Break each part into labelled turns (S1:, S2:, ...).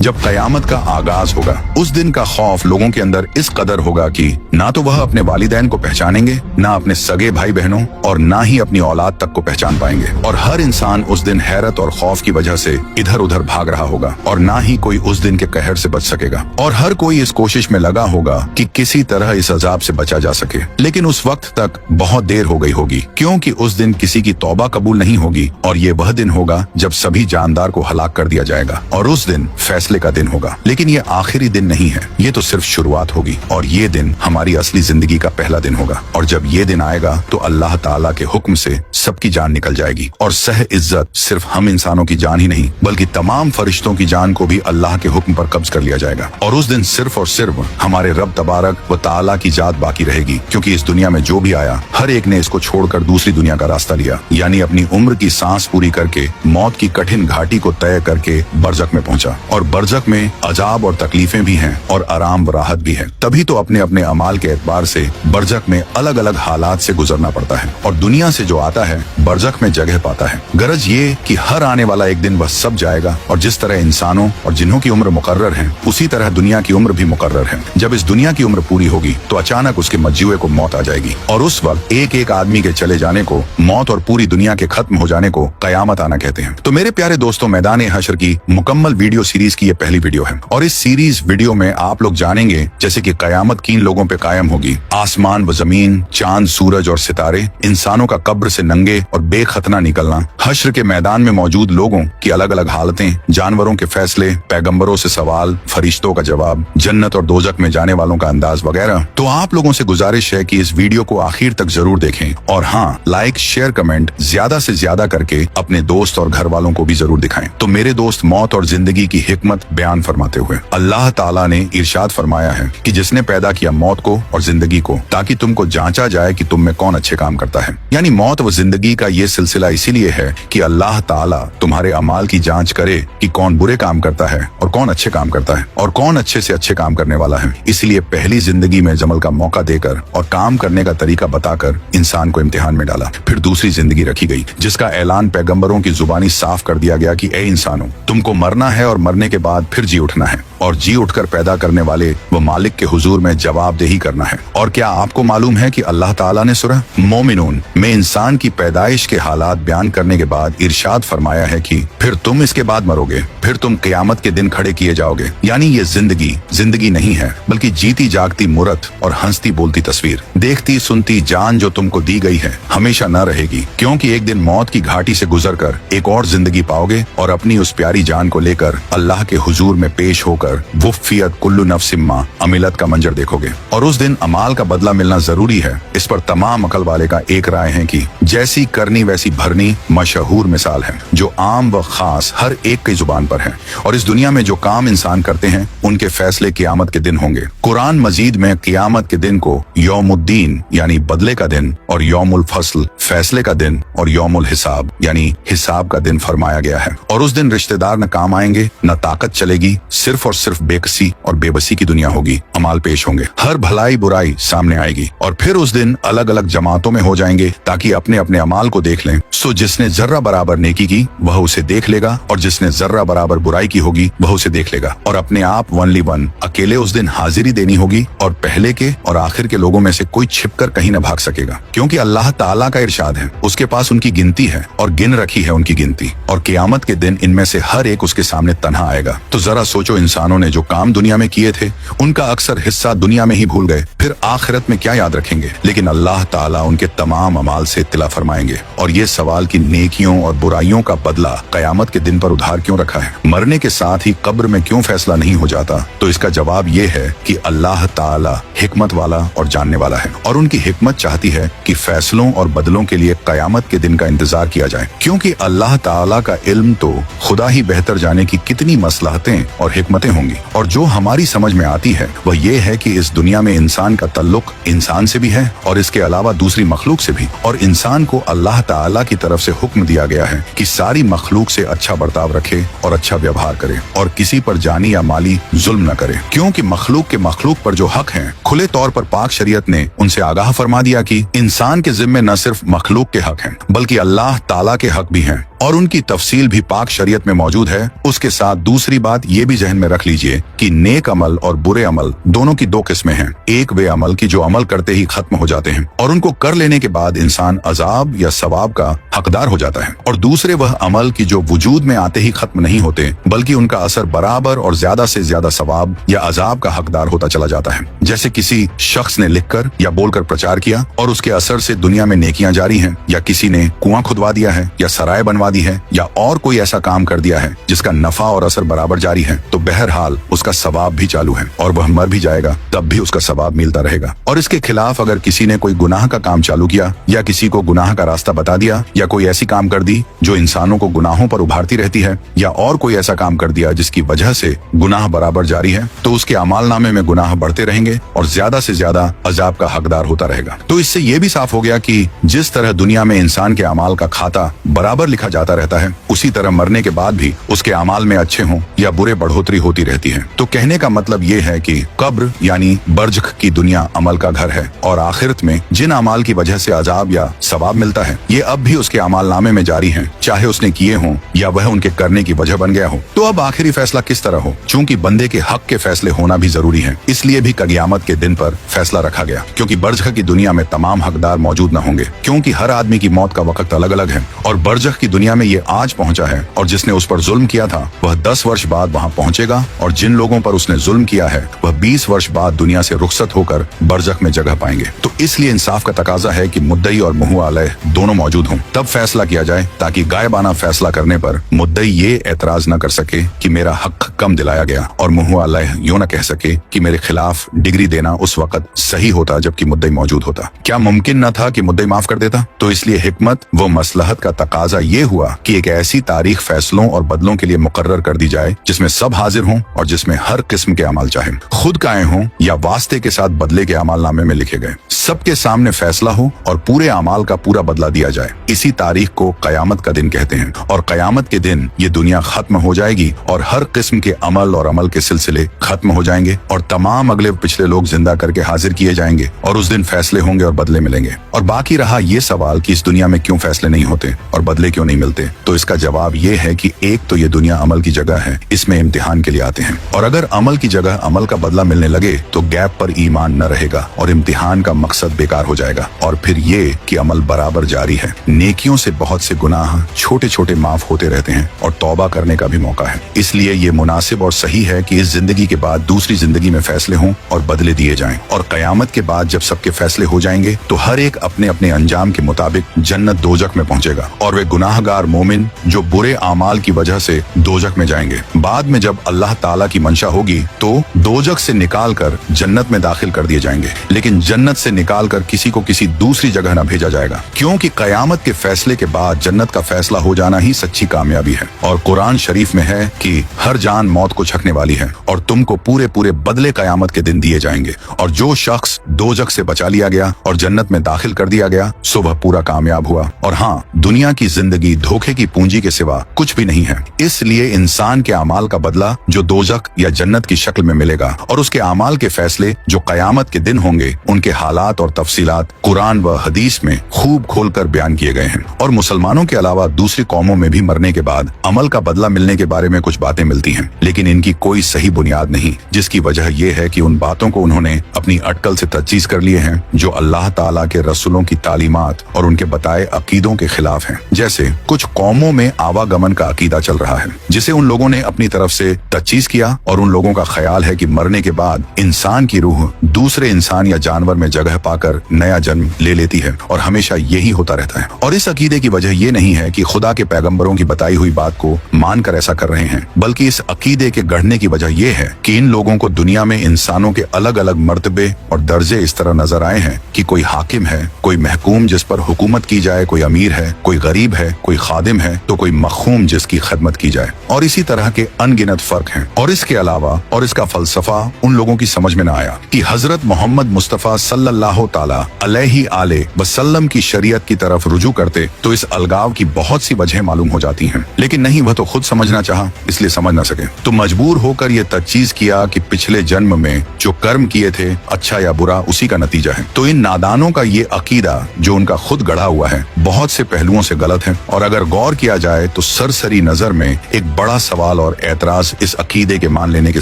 S1: जब कयामत का आगाज होगा। उस दिन का खौफ लोगों के अंदर इस कदर होगा कि ना तो वह अपने वालिदैन को पहचानेंगे, ना अपने सगे भाई बहनों और ना ही अपनी औलाद तक को पहचान पाएंगे। और हर इंसान उस दिन हैरत और खौफ की वजह से इधर उधर भाग रहा होगा और ना ही कोई उस दिन के कहर से बच सकेगा। और हर कोई इस कोशिश में लगा होगा कि किसी तरह इस अजाब से बचा जा सके। लेकिन उस वक्त तक बहुत देर हो गई होगी, क्योंकि उस दिन किसी की तौबा कबूल नहीं होगी और ये वह दिन होगा जब सभी जानदार को हलाक कर दिया जाएगा और उस दिन फैसले का दिन होगा। लेकिन ये आखिरी दिन नहीं है, ये तो सिर्फ शुरुआत होगी और ये दिन हमारी असली जिंदगी का पहला दिन होगा। और जब ये दिन आएगा तो अल्लाह ताला के हुक्म से सबकी जान निकल जाएगी और सह इज्जत सिर्फ हम इंसानों की जान ही नहीं बल्कि तमाम फरिश्तों की जान को भी अल्लाह के हुक्म पर कब्ज कर लिया जाएगा। और उस दिन सिर्फ और सिर्फ हमारे रब तबारक व ताला की जात बाकी रहेगी, क्योंकि इस दुनिया में जो भी आया हर एक ने इसको छोड़कर दूसरी दुनिया का रास्ता लिया, यानी अपनी उम्र की सांस पूरी करके मौत की कठिन घाटी को तय करके बरज़ख में पहुंचा। और बरज़ख में अजाब और तकलीफें भी हैं और आराम व राहत भी है। तभी तो अपने अपने अमाल के एतबार से बरज़ख में अलग अलग हालात से गुजरना पड़ता है और दुनिया से जो आता है बरज़ख में जगह पाता है। गरज ये कि हर आने वाला एक दिन वह सब जाएगा और जिस तरह इंसानों और जिन्हों की उम्र मुकर्रर है उसी तरह दुनिया की उम्र भी मुकर्रर है। जब इस दुनिया की उम्र पूरी होगी तो अचानक उसके मज्जुए को मौत आ जाएगी और उस वक्त एक एक आदमी के चले जाने को मौत और पूरी दुनिया के खत्म हो जाने को कयामत आना कहते हैं। तो मेरे प्यारे दोस्तों, मैदान हशर की मुकम्मल वीडियो सीरीज की ये पहली वीडियो है और इस सीरीज वीडियो में आप लोग जानेंगे जैसे कि कयामत किन लोगों पे कायम होगी, आसमान व जमीन, चांद, सूरज और सितारे, इंसानों का कब्र से नंगे और बेखतना निकलना, हश्र के मैदान में मौजूद लोगों की अलग अलग हालतें, जानवरों के फैसले, पैगंबरों से सवाल, फरिश्तों का जवाब, जन्नत और दोजक में जाने वालों का अंदाज वगैरह। तो आप लोगों से गुजारिश है कि इस वीडियो को आखिर तक जरूर देखें और हाँ, लाइक, शेयर, कमेंट ज्यादा से ज्यादा करके अपने दोस्त और घर वालों को भी जरूर दिखाएं। तो मेरे दोस्त, मौत और जिंदगी की हिकमत बयान फरमाते हुए अल्लाह ताला ने इरशाद फरमाया है कि जिसने पैदा किया मौत को और जिंदगी को ताकि तुमको जांचा जाए कि तुम में कौन अच्छे काम करता है। यानी मौत व जिंदगी का ये सिलसिला इसीलिए है कि अल्लाह ताला तुम्हारे अमाल की जांच करे कि कौन बुरे काम करता है और कौन अच्छे काम करता है और कौन अच्छे से अच्छे काम करने वाला है। इसलिए पहली जिंदगी में जमल का मौका देकर और काम करने का तरीका बताकर इंसान को इम्तिहान में डाला। फिर दूसरी जिंदगी रखी गई जिसका ऐलान पैगंबरों की जुबानी साफ कर दिया गया कि ए इंसानों, तुमको मरना है और मरने के बाद फिर जी उठना है और जी उठकर पैदा करने वाले व मालिक के हुजूर में जवाबदेही करना है। और क्या आपको मालूम है कि अल्लाह ताला ने सूरह मोमिनून में इंसान की पैदाइश के हालात बयान करने के बाद इरशाद फरमाया है कि फिर तुम इसके बाद मरोगे, फिर तुम क़यामत के दिन खड़े किए जाओगे। यानी ये जिंदगी नहीं है बल्कि जीती जागती मूरत और हंसती बोलती तस्वीर, देखती सुनती जान जो तुमको दी गई है हमेशा न रहेगी, क्योंकि एक दिन मौत की घाटी से गुजरकर एक और जिंदगी पाओगे और अपनी उस प्यारी जान को लेकर अल्लाह के हुजूर में पेश होकर वुफ़ियत कुल्लु नफ्सिम मा अमिलत का मंजर देखोगे। और उस दिन अमाल का बदला मिलना जरूरी है। इस पर तमाम अकल वाले का एक राय है कि जैसी करनी वैसी भरनी मशहूर मिसाल है जो आम व खास हर एक की जुबान पर है। और इस दुनिया में जो काम इंसान करते हैं उनके फैसले क़यामत के दिन होंगे। कुरान मजीद में क़यामत के दिन को यौमुद्दीन यानी बदले का दिन और यौमुल फस्ल फैसले का दिन और यौमुल हिसाब यानी हिसाब का दिन फरमाया गया है। और उस दिन रिश्तेदार न काम आएंगे, न ताकत चलेगी, सिर्फ और सिर्फ बेकसी और बेबसी की दुनिया होगी। अमाल पेश होंगे, हर भलाई बुराई सामने आएगी और फिर उस दिन अलग अलग जमातों में हो जाएंगे ताकि अपने अपने अमाल को देख लें। सो जिसने जर्रा बराबर नेकी की वह उसे देख लेगा और जिसने जर्रा बराबर बुराई की होगी वह उसे देख लेगा। और अपने आप वनली वन अकेले उस दिन हाजिरी देनी होगी और पहले के और आखिर के लोगों में से कोई छिपकर कहीं न भाग सकेगा, क्योंकि अल्लाह ताला का इरशाद है उसके पास उनकी गिनती है और गिन रखी है उनकी गिनती। और क़यामत के दिन इनमें से हर एक उसके सामने तन्हा आएगा। तो जरा सोचो, इंसानों ने जो काम दुनिया में किए थे उनका अक्सर हिस्सा दुनिया में ही भूल गए, फिर आखिरत में क्या याद रखेंगे। लेकिन अल्लाह ताला उनके तमाम अमाल से इत्तला फरमाएंगे। और ये सवाल कि नेकियों और बुराइयों का बदला कयामत के दिन पर उधार क्यों रखा है, मरने के साथ ही कब्र में क्यों फैसला नहीं हो जाता, तो इसका जवाब ये है कि अल्लाह ताला हिकमत वाला और जानने वाला है और उनकी हिकमत चाहती है कि फैसलों और बदलों के लिए कयामत के दिन का इंतजार किया जाए, क्योंकि अल्लाह ताला का इल्म तो खुदा ही बेहतर जाने की कितनी मसलहतें और हिकमतें होंगी। और जो हमारी समझ में आती है वह ये है कि इस दुनिया में इंसान का तल्लुक इंसान से भी है और इसके अलावा दूसरी मखलूक से भी। और इंसान को अल्लाह ताला की तरफ से हुक्म दिया गया है कि सारी मखलूक से अच्छा बर्ताव रखे और अच्छा व्यवहार करे और किसी पर जानी या माली जुल्म न करे, क्योंकि मखलूक के मखलूक पर जो हक हैं खुले तौर पर पाक शरीयत ने उनसे आगाह फरमा दिया कि इंसान के जिम्मे न सिर्फ मखलूक के हक हैं बल्कि अल्लाह ताला के हक भी हैं और उनकी तफसील भी पाक शरीयत में मौजूद है। उसके साथ दूसरी बात ये भी जहन में रख लीजिए कि नेक अमल और बुरे अमल दोनों की दो किस्में हैं। एक वे अमल की जो अमल करते ही खत्म हो जाते हैं और उनको कर लेने के बाद इंसान अजाब या सवाब का हकदार हो जाता है, और दूसरे वह अमल की जो वजूद में आते ही खत्म नहीं होते बल्कि उनका असर बराबर और ज्यादा से ज्यादा सवाब या अजाब का हकदार होता चला जाता है। जैसे किसी शख्स ने लिखकर या बोलकर प्रचार किया और उसके असर से दुनिया में नेकियां जारी हैं, या किसी ने कुआं खुदवा दिया है या सराय बनवा दी है या और कोई ऐसा काम कर दिया है जिसका नफा और असर बराबर जारी है, तो बहरहाल उसका सवाब भी चालू है और वह मर भी जाएगा तब भी उसका सवाब मिलता रहेगा। और इसके खिलाफ अगर किसी ने कोई गुनाह का काम चालू किया या किसी को गुनाह का रास्ता बता दिया या कोई ऐसी काम कर दी जो इंसानों को गुनाहों पर उभारती रहती है या और कोई ऐसा काम कर दिया जिसकी वजह से गुनाह बराबर जारी है, तो उसके अमाल नामे में गुनाह बढ़ते रहेंगे और ज्यादा से ज्यादा अजाब का हकदार होता रहेगा। तो इससे ये भी साफ हो गया कि जिस तरह दुनिया में इंसान के अमाल का खाता बराबर लिखा जाता रहता है, उसी तरह मरने के बाद भी उसके अमाल में अच्छे हों या बुरे बढ़ोतरी होती रहती है। तो कहने का मतलब ये है कि कब्र यानी बरज़ख की दुनिया अमल का घर है और आखिरत में जिन अमाल की वजह से अजाब या सवाब मिलता है ये अब भी उसके अमाल नामे में जारी है, चाहे उसने किए हों या वह उनके करने की वजह बन गया हो। तो अब आखिरी फैसला किस तरह हो? चूंकि बंदे के हक के फैसले होना भी जरूरी है, इसलिए भी क़यामत के दिन पर फैसला रखा गया, क्योंकि बरज़ख की दुनिया में तमाम हकदार मौजूद न होंगे, क्योंकि हर आदमी की मौत का वक्त अलग अलग है और बरज़ख की दुनिया में ये आज पहुंचा है और जिसने उस पर जुल्म किया था वह 10 वर्ष बाद वहां पहुंचेगा और जिन लोगों पर उसने जुल्म किया है वह 20 वर्ष बाद दुनिया से रुखसत होकर बरज़ख में जगह पाएंगे। तो इसलिए इंसाफ का तकाजा है कि मुद्दई और मुहुआ अलैह दोनों मौजूद हों, तब फैसला किया जाए, ताकि गायबाना फैसला करने पर मुद्दई ये एतराज न कर सके कि मेरा हक कम दिलाया गया और मुहुआ अलैह यूं न कह सके कि मेरे खिलाफ डिग्री देना उस वक्त सही होता जबकि मुद्दई मौजूद होता। क्या मुमकिन न था कि मुद्दई माफ कर देता? तो इसलिए हिकमत व मसलहत का तकाजा ये हुआ कि एक ऐसी तारीख फैसलों और बदलों के लिए मुकर्रर कर दी जाए जिसमें सब हाजिर हों और जिसमें हर किस्म के अमल, चाहे खुद का आए हों या वास्ते के साथ बदले के अमाल नामे में लिखे गए, सबके सामने फैसला हो और पूरे अमाल का पूरा बदला दिया जाए। इसी तारीख को कयामत का दिन कहते हैं और कयामत के दिन ये दुनिया खत्म हो जाएगी और हर किस्म के अमल और अमल के सिलसिले खत्म हो जाएंगे और तमाम अगले पिछले लोग जिंदा करके हाजिर किए जाएंगे और उस दिन फैसले होंगे और बदले मिलेंगे। और बाकी रहा ये सवाल कि इस दुनिया में क्यों फैसले नहीं होते और बदले क्यों नहीं मिलते, तो इसका जवाब ये है कि एक तो ये दुनिया अमल की जगह है, इसमें इम्तिहान के लिए आते हैं, और अगर अमल की जगह अमल का बदला मिलने लगे तो गैप पर ईमान न रहेगा और इम्तिहान का मकसद बेकार हो जाएगा। और फिर ये कि अमल बराबर जारी है, नेकियों से बहुत से गुनाह छोटे छोटे माफ होते रहते हैं और तौबा करने का भी मौका है। इसलिए ये मुनासिब और सही है कि इस जिंदगी के बाद दूसरी जिंदगी में फैसले हों और बदले दिए जाएं, और कयामत के बाद जब सबके फैसले हो जाएंगे तो हर एक अपने अपने अंजाम के मुताबिक जन्नत दोजख में पहुंचेगा और वे गुनाहगार मोमिन जो बुरे आमाल की वजह से दोजख में जाएंगे। बाद में जब अल्लाह ताला की मंशा होगी तो दोजख से निकाल कर जन्नत में दाखिल कर दिए जाएंगे, लेकिन जन्नत से निकाल कर किसी को किसी दूसरी जगह न भेजा जाएगा, क्योंकि कयामत के फैसले के बाद जन्नत का फैसला हो जाना ही सच्ची कामयाबी है। और कुरान शरीफ में है कि हर जान मौत को छकने वाली है और तुमको पूरे पूरे बदले कयामत के दिन दिए जाएंगे, और जो शख्स दोजख से बचा लिया गया और जन्नत में दाखिल कर दिया गया सो वह पूरा कामयाब हुआ। और हाँ, दुनिया की जिंदगी धोखे की पूंजी के सिवा कुछ भी नहीं है, इसलिए इंसान के अमाल का बदला जो दोजख या जन्नत की शक्ल में मिलेगा और उसके अमाल के फैसले जो कयामत के दिन होंगे, उनके हालात और तफसीलात कुरान व हदीस में खूब खोलकर बयान किए गए हैं। और मुसलमानों के अलावा दूसरी कौमों में भी मरने के बाद अमल का बदला मिलने के बारे में कुछ बातें मिलती हैं, लेकिन इनकी कोई सही बुनियाद नहीं, जिसकी वजह यह है कि उन बातों को उन्होंने अपनी अटकल से तजवीज़ कर लिए हैं जो अल्लाह ताला के रसूलों की तालीमात और उनके बताए अकीदों के खिलाफ हैं। जैसे कुछ कौमों में आवागमन का अकीदा चल रहा है जिसे उन लोगों ने अपनी तरफ से तजवीज़ किया, और उन लोगों का ख्याल है कि मरने के बाद इंसान की रूह दूसरे इंसान या जानवर में जगह पाकर नया जन्म ले लेती है और हमेशा यही होता रहता है। और इस अकीदे की वजह यह नहीं है कि खुदा के पैगंबरों की बताई हुई बात को मानकर ऐसा कर रहे हैं, बल्कि इस अकीदे के गढ़ने की वजह यह है कि इन लोगों को दुनिया में इंसानों के अलग अलग मर्तबे और दर्जे इस तरह नजर आए हैं कि कोई हाकिम है, कोई महकूम जिस पर हुकूमत की जाए, कोई अमीर है, कोई गरीब है, कोई खादिम है, तो कोई मखूम जिसकी खदमत की जाए। और इसी तरह के अनगिनत फर्क हैं। और इसके अलावा और इसका फलसफा उन लोगों की समझ में न आया कि हजरत मोहम्मद मुस्तफ़ा सल्लल्लाहु ताला अलैहि आले वसल्लम की शरीयत की तरफ रुजू करते तो इस अलगाव की बहुत सी वजह मालूम हो जाती हैं। लेकिन नहीं, वह तो खुद समझना चाहा, इसलिए समझ न सके, तो मजबूर होकर ये तजवीज़ किया कि पिछले जन्म में जो कर्म किए थे, अच्छा या बुरा, उसी का नतीजा है। तो इन नादानों का ये अकीदा जो उनका खुद गढ़ा हुआ है, बहुत से पहलुओं से गलत है। और अगर गौर किया जाए तो सरसरी नजर में एक बड़ा सवाल और एतराज इस अकीदे के मान लेने के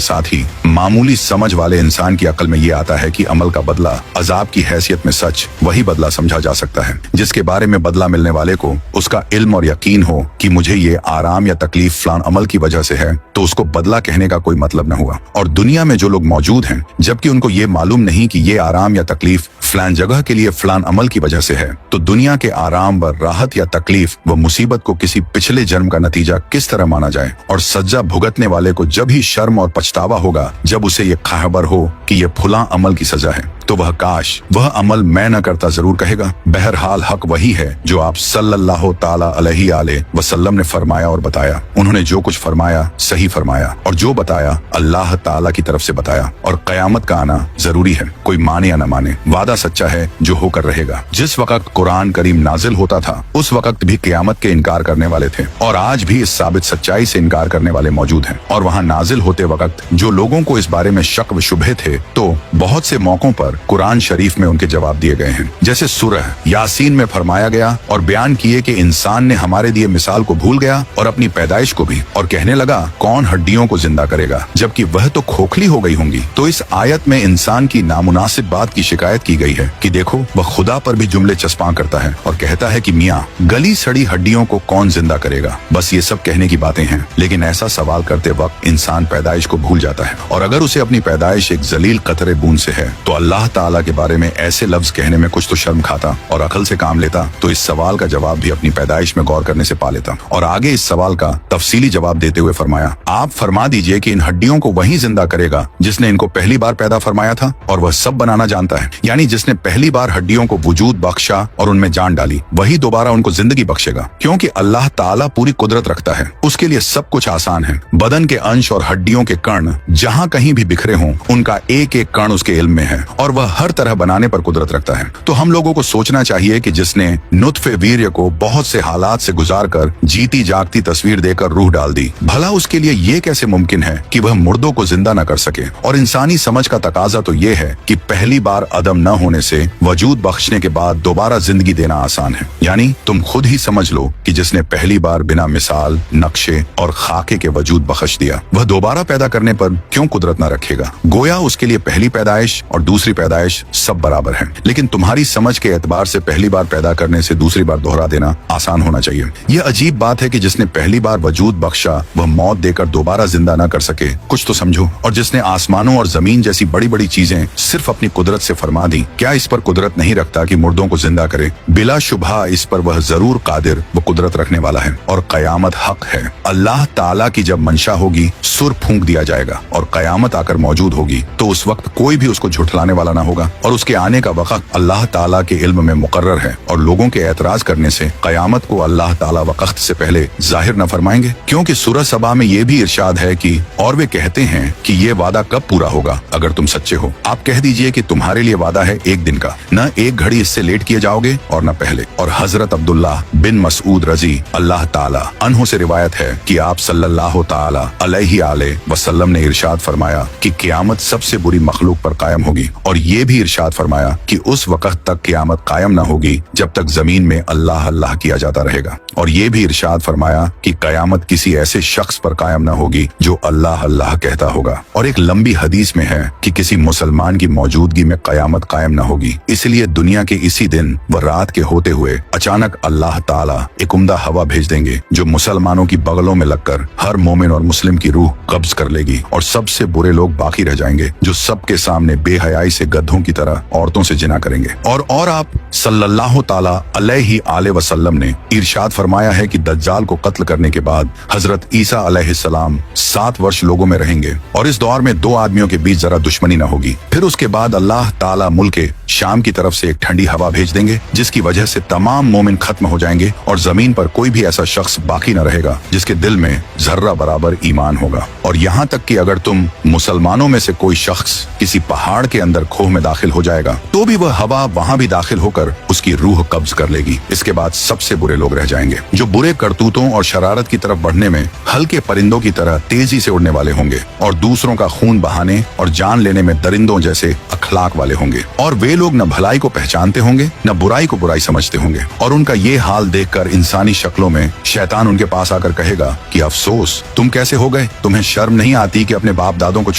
S1: साथ ही मामूली समझ वाले इंसान की अकल में ये आता है कि अमल का बदला अजाब की हैसियत में सच वही बदला समझा जा सकता है जिसके बारे में बदला मिलने वाले को उसका इल्म और यकीन हो कि मुझे ये आराम या तकलीफ फलान अमल की वजह से है, तो उसको बदला कहने का कोई मतलब न हुआ। और दुनिया में जो लोग मौजूद हैं जबकि उनको ये मालूम नहीं कि ये आराम या तकलीफ फलान जगह के लिए फलान अमल की वजह से है, तो दुनिया के आराम व राहत या तकलीफ व मुसीबत को किसी पिछले जन्म का नतीजा किस तरह माना जाए। और सज्जा भुगतने वाले को जब ही शर्म और पछतावा होगा जब उसे ये खबर हो कि ये फुला अमल की सजा है, तो वह काश वह अमल मैं न करता जरूर कहेगा। बहरहाल हक वही है जो आप सल्लल्लाहु ताला अलैहि आले वसल्लम ने फरमाया और बताया। उन्होंने जो कुछ फरमाया सही फरमाया, और जो बताया अल्लाह ताला की तरफ से बताया। और कयामत का आना जरूरी है, कोई माने या न माने, वादा सच्चा है जो होकर रहेगा। जिस वक्त कुरान करीम नाजिल होता था उस वक्त भी क़यामत के इनकार करने वाले थे, और आज भी इस साबित सच्चाई से इनकार करने वाले मौजूद हैं। और वहाँ नाजिल होते वक्त जो लोगों को इस बारे में शक व शुबहे थे, तो बहुत से मौकों पर कुरान शरीफ में उनके जवाब दिए गए हैं। जैसे सूरह यासीन में फरमाया गया और बयान किए कि इंसान ने हमारे दिए मिसाल को भूल गया और अपनी पैदाइश को भी, और कहने लगा कौन हड्डियों को जिंदा करेगा जबकि वह तो खोखली हो गई होंगी। तो इस आयत में इंसान की नामुनासिब बात की शिकायत की गई है कि देखो वह खुदा पर भी जुमले चस्पा करता है और कहता है कि मियाँ गली सड़ी हड्डियों को कौन जिंदा करेगा। बस ये सब कहने की बातें हैं, लेकिन ऐसा सवाल करते वक्त इंसान पैदाइश को भूल जाता है। और अगर उसे अपनी पैदाइश एक जलील कतरे बूंद से है तो अल्लाह ताला के बारे में ऐसे लफ्ज कहने में कुछ तो शर्म खाता और अकल से काम लेता, तो इस सवाल का जवाब भी अपनी पैदाइश में गौर करने से पा लेता। और आगे इस सवाल का तफसीली जवाब देते हुए फरमाया, आप फरमा दीजिए कि इन हड्डियों को वही जिंदा करेगा जिसने इनको पहली बार पैदा फरमाया था, और वह सब बनाना जानता है। यानी जिसने पहली बार हड्डियों को वजूद बख्शा और उनमें जान डाली, वही दोबारा उनको जिंदगी बख्शेगा। क्योंकि अल्लाह ताला पूरी कुदरत रखता है, उसके लिए सब कुछ आसान है। बदन के अंश और हड्डियों के कण जहाँ कहीं भी बिखरे हों, उनका एक एक कण उसके इल्म में है, और वह हर तरह बनाने पर कुदरत रखता है। तो हम लोगों को सोचना चाहिए कि जिसने नुत्फे वीर्य को बहुत से हालात से गुजार कर जीती जागती तस्वीर देकर रूह डाल दी, भला उसके लिए ये कैसे मुमकिन है कि वह मुर्दों को जिंदा न कर सके। और इंसानी समझ का तकाजा तो ये है कि पहली बार अदम न होने से वजूद बख्शने के बाद दोबारा जिंदगी देना आसान है। यानी तुम खुद ही समझ लो कि जिसने पहली बार बिना मिसाल, नक्शे और खाके के वजूद बख्श दिया, वह दोबारा पैदा करने पर क्यों कुदरत न रखेगा। गोया उसके लिए पहली पैदाइश और दूसरी पैदाइश सब बराबर है। लेकिन तुम्हारी समझ के एतबार से पहली बार पैदा करने से दूसरी बार दोहरा देना आसान होना चाहिए। यह अजीब बात है कि जिसने पहली बार वजूद बख्शा वह मौत देकर दोबारा जिंदा न कर सके, कुछ तो समझो। और जिसने आसमानों और जमीन जैसी बड़ी बड़ी चीजें सिर्फ अपनी कुदरत से फरमा दी, क्या इस पर कुदरत नहीं रखता कि मुर्दों को जिंदा करे। बिला शुबहा इस पर वह जरूर कादिर व कुदरत रखने वाला है। और कयामत हक है। अल्लाह ताला की जब मंशा होगी सुर फूंक दिया जाएगा और कयामत आकर मौजूद होगी, तो उस वक्त कोई भी उसको झुठलाने वाला ना होगा। और उसके आने का वक्त अल्लाह ताला के इल्म में मुकर्रर है। और लोगों के एतराज करने से कयामत को अल्लाह ताला वक्त से पहले जाहिर न फरमाएंगे। क्योंकि सूरह सबा में ये भी इरशाद है कि और वे कहते हैं कि ये वादा कब पूरा होगा अगर तुम सच्चे हो। आप कह दीजिए कि तुम्हारे लिए वादा है एक दिन का, न एक घड़ी इससे लेट किए जाओगे और न पहले। और हजरत अब्दुल्लाह बिन मसूद रजी अल्लाह ताला अन्हु से रिवायत है कि आप सल्लल्लाहु ताला अलैहि आले वसल्लम ने इरशाद फरमाया कि क़यामत सबसे बुरी मखलूक पर कायम होगी। और ये भी इरशाद फरमाया कि उस वक्त तक क़यामत कायम न होगी जब तक जमीन में अल्लाह अल्लाह किया जाता रहेगा। और ये भी इरशाद फरमाया कि क़यामत किसी ऐसे शख्स पर कायम न होगी जो अल्लाह अल्लाह कहता होगा। और एक लंबी हदीस में है कि किसी मुसलमान की मौजूदगी में क़यामत कायम न होगी। इसलिए दुनिया के इसी दिन व रात के होते हुए अचानक अल्लाह ताला एक उम्दा हवा भेज देंगे जो मुसलमानों की बगलों में लगकर हर मोमिन और मुस्लिम की रूह कब्ज कर लेगी। और सबसे बुरे लोग बाकी रह जाएंगे जो सबके सामने बेहयाई से गद्धों की तरह औरतों से जिना करेंगे। और आप सल्लल्लाहु ताला अलैहि वसल्लम ने इरशाद फरमाया है कि दज्जाल को कत्ल करने के बाद हजरत ईसा अलैहिस्सलाम 7 वर्ष लोगों में रहेंगे और इस दौर में 2 आदमियों के बीच जरा दुश्मनी न होगी। फिर उसके बाद अल्लाह ताला मुल्क शाम की तरफ से एक ठंडी हवा भेज देंगे जिसकी वजह से तमाम मोमिन खत्म हो जाएंगे और जमीन पर कोई भी ऐसा शख्स बाकी न रहेगा जिसके दिल में जर्रा बराबर ईमान होगा। और यहाँ तक कि अगर तुम मुसलमानों में से कोई शख्स किसी पहाड़ के अंदर खोह में दाखिल हो जाएगा तो भी वह हवा वहाँ भी दाखिल होकर उसकी रूह कब्ज कर लेगी। इसके बाद सबसे बुरे लोग रह जाएंगे जो बुरे करतूतों और शरारत की तरफ बढ़ने में हल्के परिंदों की तरह तेजी से उड़ने वाले होंगे और दूसरों का खून बहाने और जान लेने में दरिंदों जैसे अखलाक वाले होंगे। और वे लोग न भलाई को पहचानते होंगे न बुराई को बुराई समझते होंगे। और उनका ये हाल देखकर इंसानी शक्लों में शैतान उनके पास आकर कहेगा कि अफसोस तुम कैसे हो गए, तुम्हें शर्म नहीं आती कि अपने बाप दादों को